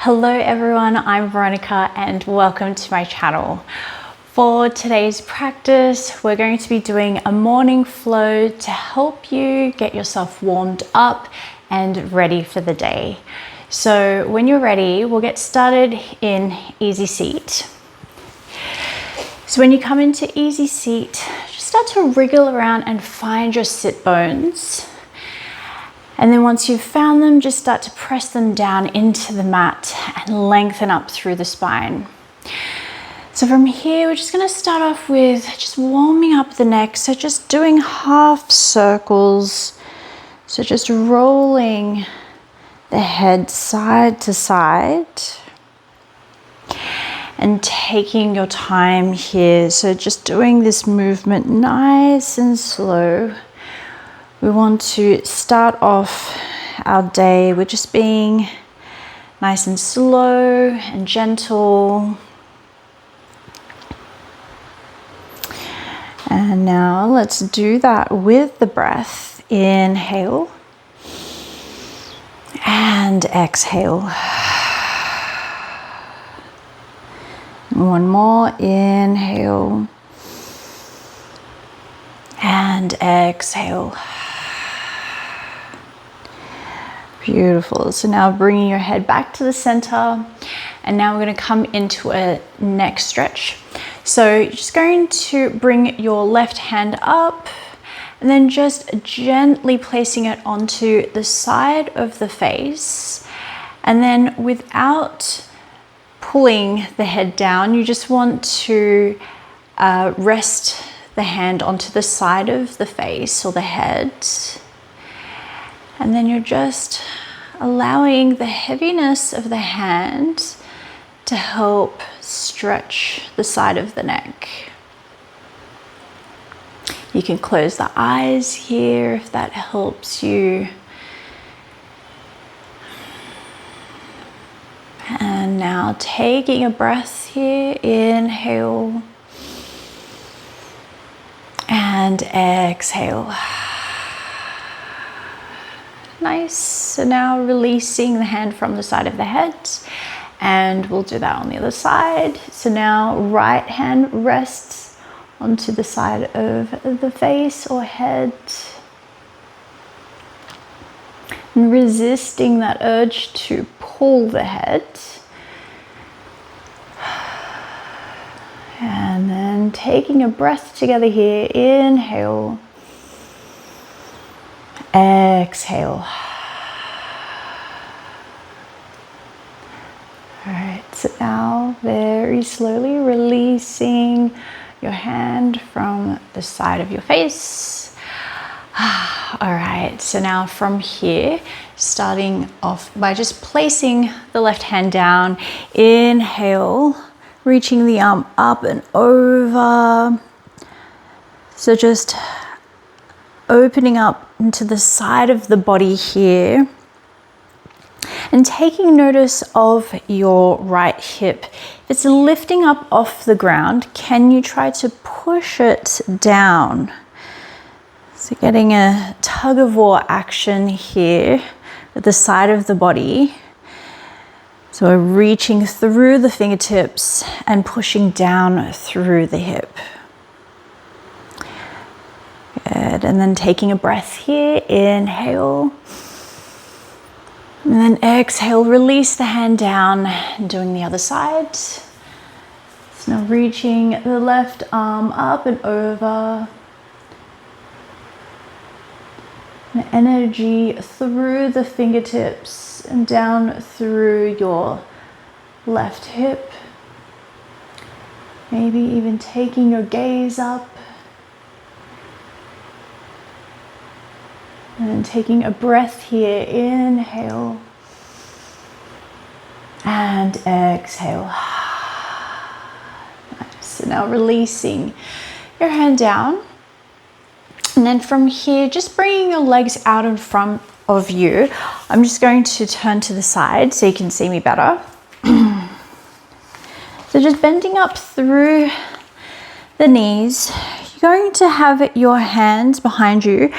Hello everyone, I'm Veronica and welcome to my channel. For today's practice, we're going to be doing a morning flow to help you get yourself warmed up and ready for the day. So when you're ready, we'll get started in easy seat. So when you come into easy seat, just start to wriggle around and find your sit bones. And then once you've found them, just start to press them down into the mat and lengthen up through the spine. So from here, we're just going to start off with just warming up the neck. So just doing half circles. So just rolling the head side to side and taking your time here. So just doing this movement nice and slow. We want to start off our day with just being nice and slow and gentle. And now let's do that with the breath. Inhale and exhale. One more, inhale and exhale. Beautiful. So now bringing your head back to the center, and now we're going to come into a neck stretch. So you're just going to bring your left hand up and then just gently placing it onto the side of the face, and then without pulling the head down, you just want to rest the hand onto the side of the face or the head. And then you're just allowing the heaviness of the hand to help stretch the side of the neck. You can close the eyes here if that helps you. And now taking a breath here, inhale and exhale. Nice. So now releasing the hand from the side of the head, and we'll do that on the other side. So now right hand rests onto the side of the face or head, and resisting that urge to pull the head. And then taking a breath together here, inhale. Exhale. All right, so now very slowly releasing your hand from the side of your face. All right, so now from here, starting off by just placing the left hand down, inhale, reaching the arm up and over. So just opening up into the side of the body here and taking notice of your right hip. If it's lifting up off the ground, can you try to push it down? So getting a tug of war action here at the side of the body. So we're reaching through the fingertips and pushing down through the hip. Good. And then taking a breath here, inhale. And then exhale, release the hand down and doing the other side. So now reaching the left arm up and over. And energy through the fingertips and down through your left hip. Maybe even taking your gaze up. And then taking a breath here, inhale and exhale. Nice. So now releasing your hand down. And then from here, just bringing your legs out in front of you. I'm just going to turn to the side so you can see me better. So just bending up through the knees. You're going to have your hands behind you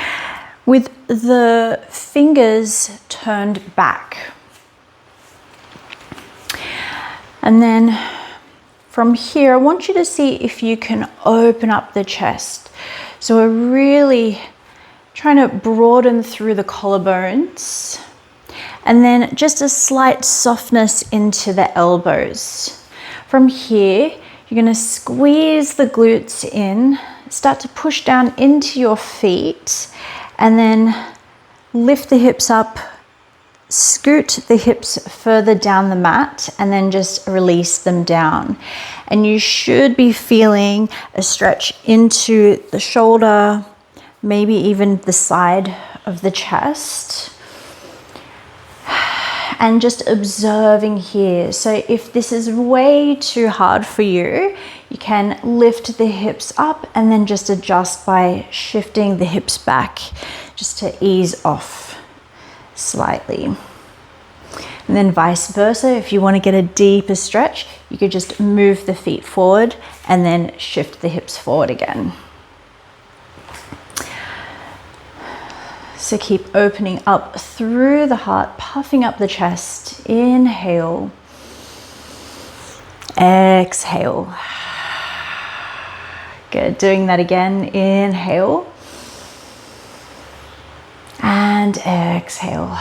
with the fingers turned back. And then from here, I want you to see if you can open up the chest. So we're really trying to broaden through the collarbones, and then just a slight softness into the elbows. From here, you're going to squeeze the glutes in, start to push down into your feet, and then lift the hips up, scoot the hips further down the mat, and then just release them down. And you should be feeling a stretch into the shoulder, maybe even the side of the chest. And just observing here. So if this is way too hard for you, you can lift the hips up and then just adjust by shifting the hips back just to ease off slightly. And then vice versa, if you want to get a deeper stretch, you could just move the feet forward and then shift the hips forward again. So keep opening up through the heart, puffing up the chest. Inhale. Exhale. Good. Doing that again. Inhale. And exhale.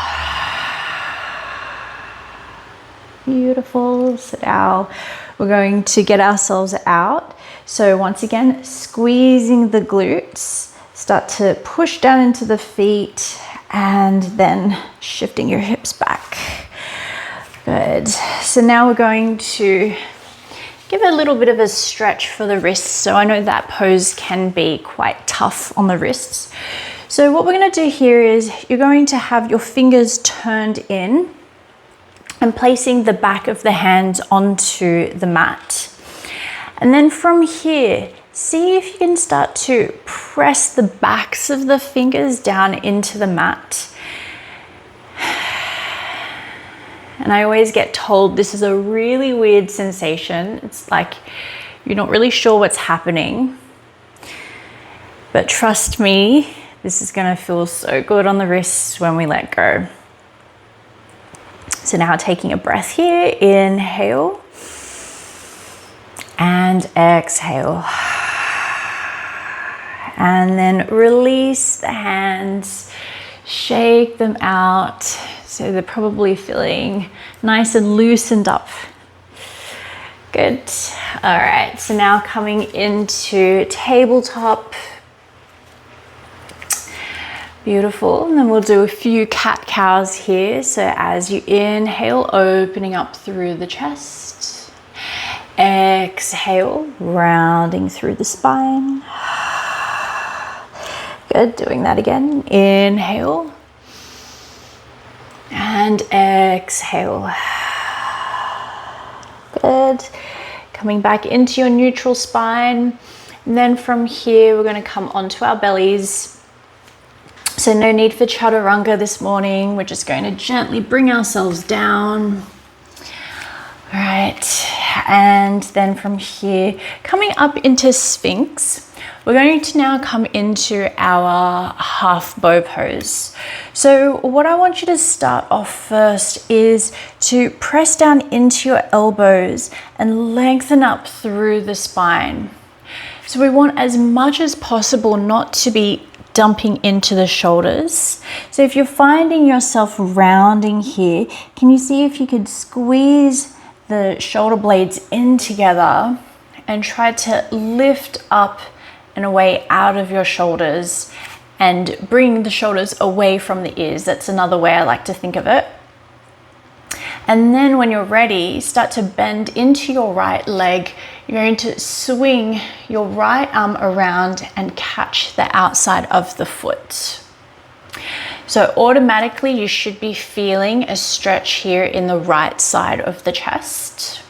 Beautiful. So now we're going to get ourselves out. So once again, squeezing the glutes. Start to push down into the feet and then shifting your hips back. Good. So now we're going to give a little bit of a stretch for the wrists. So I know that pose can be quite tough on the wrists. So what we're going to do here is you're going to have your fingers turned in and placing the back of the hands onto the mat. And then from here, see if you can start to press the backs of the fingers down into the mat. And I always get told this is a really weird sensation. It's like you're not really sure what's happening. But trust me, this is going to feel so good on the wrists when we let go. So now taking a breath here, inhale and exhale. And then release the hands, shake them out. So they're probably feeling nice and loosened up. Good. All right, so now coming into tabletop. Beautiful. And then we'll do a few cat-cows here. So as you inhale, opening up through the chest. Exhale, rounding through the spine. Good, doing that again. Inhale and exhale. Good. Coming back into your neutral spine. And then from here, we're going to come onto our bellies. So no need for chaturanga this morning. We're just going to gently bring ourselves down. All right. And then from here, coming up into Sphinx. We're going to now come into our half bow pose. So what I want you to start off first is to press down into your elbows and lengthen up through the spine. So we want as much as possible not to be dumping into the shoulders. So if you're finding yourself rounding here, can you see if you could squeeze the shoulder blades in together and try to lift up and away out of your shoulders and bring the shoulders away from the ears. That's another way I like to think of it. And then when you're ready, start to bend into your right leg. You're going to swing your right arm around and catch the outside of the foot. So automatically you should be feeling a stretch here in the right side of the chest.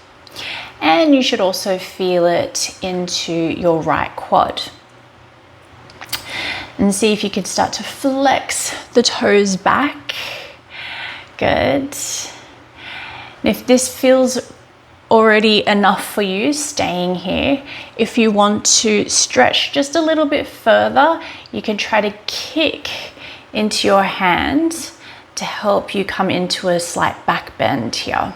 And you should also feel it into your right quad. And see if you can start to flex the toes back. Good. And if this feels already enough for you, staying here. If you want to stretch just a little bit further, you can try to kick into your hand to help you come into a slight back bend here.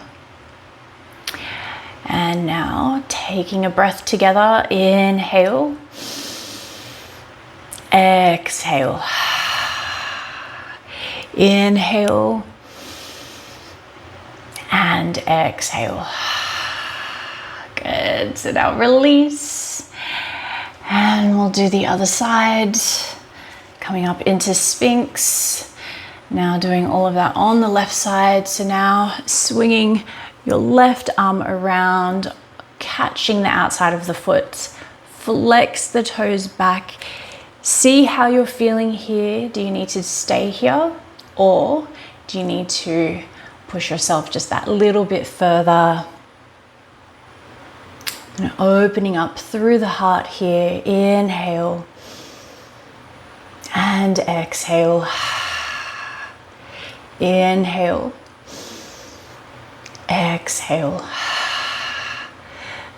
And now taking a breath together, inhale, exhale, inhale, and exhale. Good, so now release, and we'll do the other side, coming up into Sphinx. Now doing all of that on the left side, so now swinging your left arm around, catching the outside of the foot, flex the toes back. See how you're feeling here. Do you need to stay here, or do you need to push yourself just that little bit further? And opening up through the heart here. Inhale and exhale. Inhale, exhale.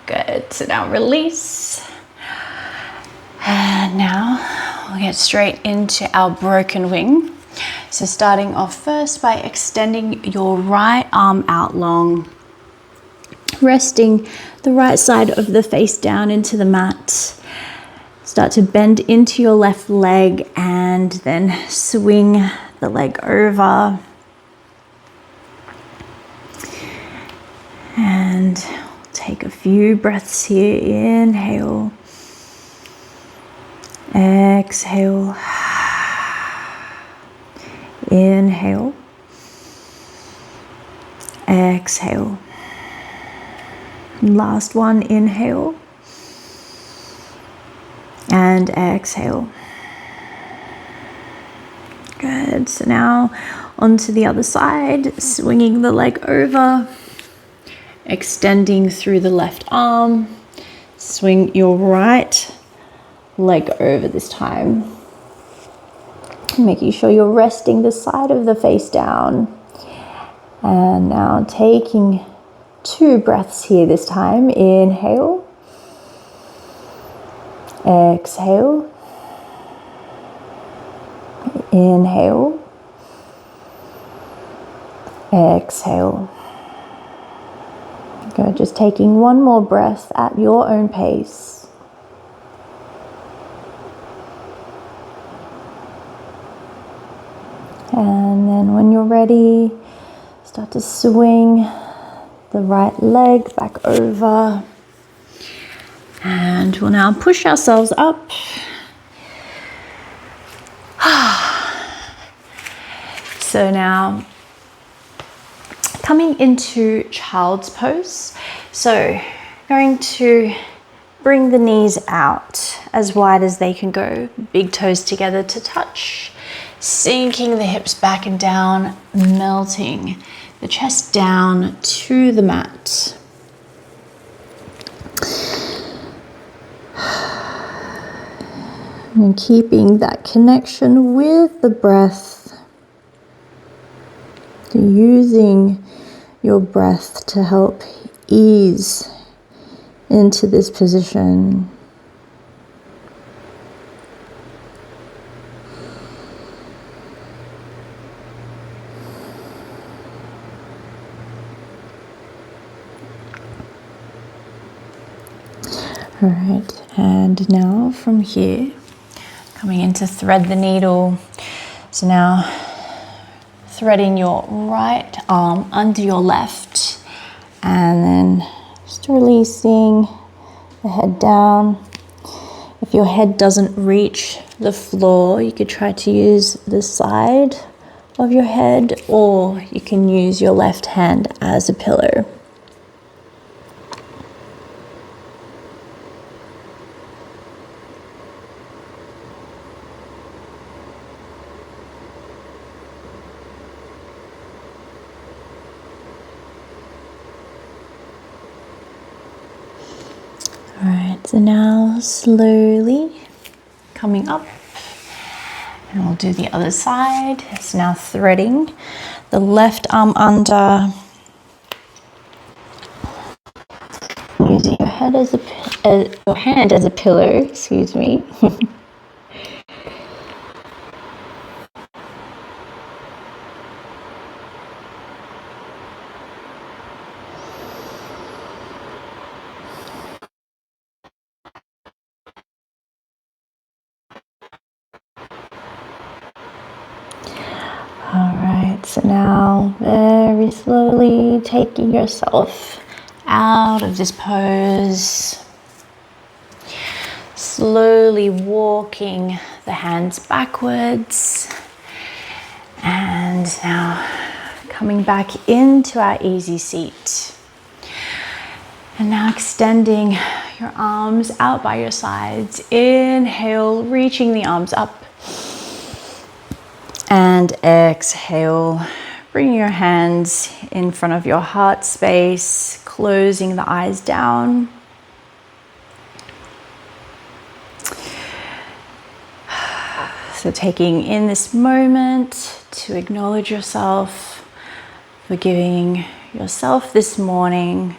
Good, so now release. And now we'll get straight into our broken wing. So starting off first by extending your right arm out long, resting the right side of the face down into the mat. Start to bend into your left leg and then swing the leg over. And take a few breaths here. Inhale, exhale, inhale, exhale. Last one, inhale and exhale. Good, so now onto the other side, swinging the leg over, extending through the left arm, swing your right leg over this time, making sure you're resting the side of the face down. And now taking 2 breaths here this time. Inhale, exhale, inhale, exhale. Good, just taking one more breath at your own pace. And then when you're ready, start to swing the right leg back over. And we'll now push ourselves up. So now coming into child's pose. So going to bring the knees out as wide as they can go, big toes together to touch, sinking the hips back and down, melting the chest down to the mat. And keeping that connection with the breath, using your breath to help ease into this position. All right, and now from here, coming into thread the needle. So now threading your right arm under your left, and then just releasing the head down. If your head doesn't reach the floor, you could try to use the side of your head, or you can use your left hand as a pillow. Alright, so now slowly coming up, and we'll do the other side. It's now threading the left arm under, using your head as your hand as a pillow, excuse me. So now very slowly taking yourself out of this pose. Slowly walking the hands backwards. And now coming back into our easy seat. And now extending your arms out by your sides. Inhale, reaching the arms up. And exhale, bring your hands in front of your heart space, closing the eyes down. So taking in this moment to acknowledge yourself, forgiving yourself this morning,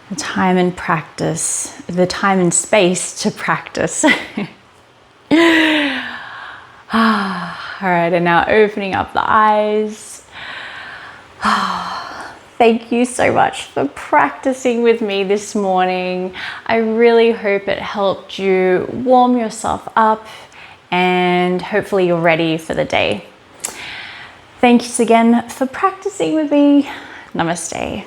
the time and practice, the time and space to practice. All right, and now opening up the eyes. Thank you so much for practicing with me this morning. I really hope it helped you warm yourself up and hopefully you're ready for the day. Thanks again for practicing with me. Namaste.